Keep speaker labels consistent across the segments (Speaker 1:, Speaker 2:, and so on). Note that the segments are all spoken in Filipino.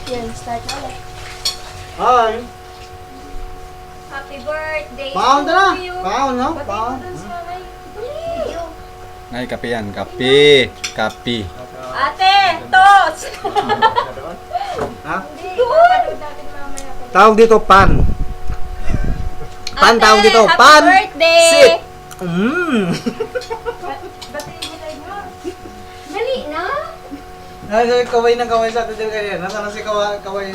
Speaker 1: Yan, start na ulit.
Speaker 2: Hi!
Speaker 1: Happy birthday
Speaker 2: Pound na!
Speaker 1: to you.
Speaker 2: Pound, no?
Speaker 1: Batiin mo
Speaker 2: Pound.
Speaker 1: dun sa nanay. Video.
Speaker 3: Ay, kape yan. Kape. Kape.
Speaker 1: Ate, tos!
Speaker 2: Ha?
Speaker 1: Hindi, papanood natin mamaya.
Speaker 2: Tawag dito, pan. Pan, tawag dito. Pan!
Speaker 1: Happy birthday!
Speaker 2: Sit! Mmm!
Speaker 1: Batiin mo tayo mo. Dali na.
Speaker 2: Kaway ng kaway sa atin din kanina. Nasaan na si kaway?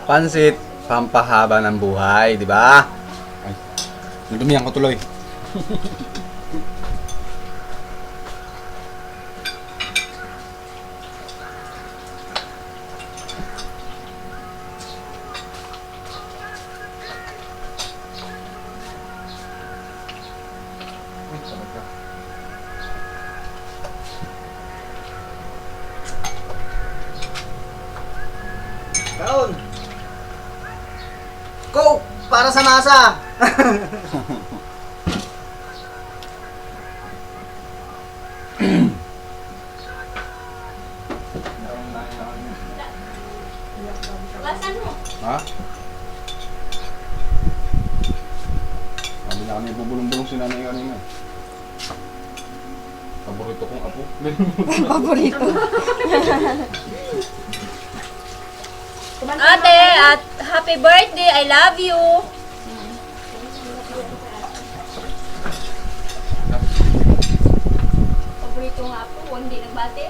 Speaker 3: Pansit. Pampahaba ng buhay, di ba? Ay, nadumihan ko tuloy.
Speaker 2: Kaon! Coke! Para sa masa!
Speaker 1: Basan mo.
Speaker 3: Ha? Sabi na kami bubulong-bulong si nanay kanina. Paborito kong apo.
Speaker 1: Paborito. Ate, at happy birthday. I love you. Paborito nga po, hindi nagbati.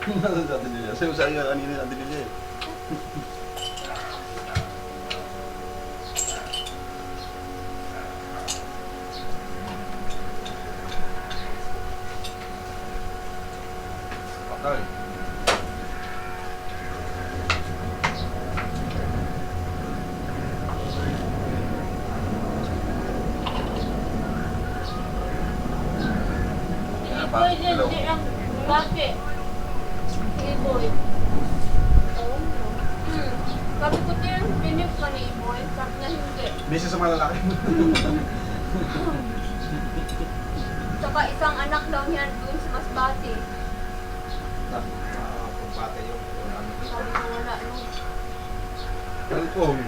Speaker 3: Nasaan sa atin nila? Sabi ka kanina natin nila eh. Patay.
Speaker 1: Boy, hindi ang bati. Iboy. Sabi ko din, pinip ka ni Iboy. Sabi na hindi.
Speaker 3: Bisa sa mga lalaki.
Speaker 1: Saka isang anak daw niya doon sa Masbate.
Speaker 3: Pagpatay yun.
Speaker 1: Sabi ko wala no.
Speaker 3: Alpong.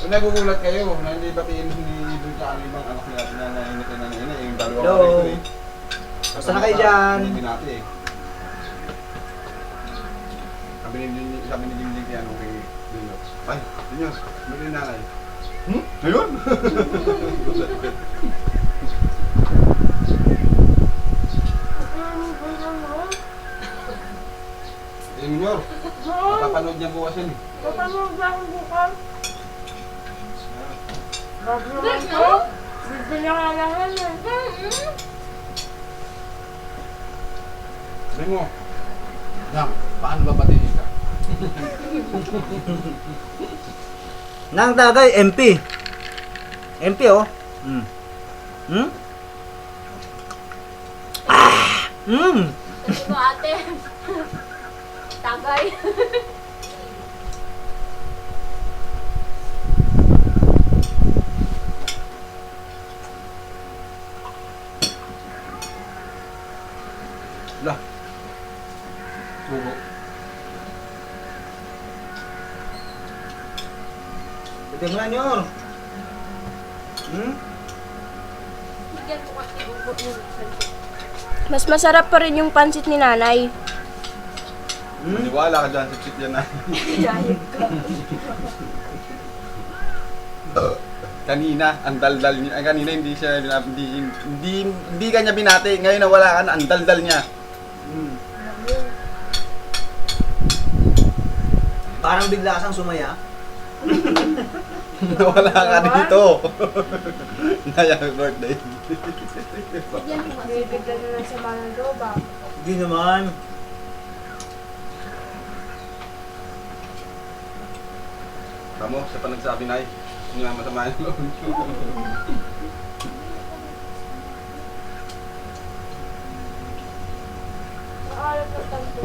Speaker 3: Kung nagugulat kayo na hindi batiin ni Ibon sa ibang anak niya na nainit na nainit, yung dalawa
Speaker 2: Hello.
Speaker 3: ka rito eh.
Speaker 2: Basta na kayo dyan.
Speaker 3: Hindi natin eh. Sabi ni Jimmy kaya nung kay Dino. Ay, Dino, may nanay. Ngayon? Junior, papanood niya bukas yan eh.
Speaker 1: Papanood lang bukas. Bago naman
Speaker 4: Ano?
Speaker 1: ko. Bibili nga lang yan eh.
Speaker 3: Sabi mo, Nang, paano ba batiin ka?
Speaker 2: Nang tagay, MP. MP, oh. Mm. Hmm? Ah! Mm!
Speaker 1: Sabi ko ate. Tagay.
Speaker 3: Lah. Subo.
Speaker 2: Pwede mo lang yun. Hmm?
Speaker 1: Bigyan ko kasi ubo yung
Speaker 4: Mas masarap pa rin yung pansit ni nanay.
Speaker 2: Hmm?
Speaker 3: Maniwala ka dyan, sit yan na. Kanina, ang daldal niya. Ay, kanina hindi siya, hindi kanya binati. Ngayon nawala ka na, ang daldal niya.
Speaker 2: Hmm. Parang bigla kang sumaya.
Speaker 3: Nawala ka dito. Naya, birthday.
Speaker 1: Bigyan ko kasi.
Speaker 4: Bibigyan na lang sa manang doba.
Speaker 2: Hindi naman.
Speaker 3: Tamo, siya pa nagsabi na hindi naman masama yung loob.
Speaker 4: Maalat na tanto.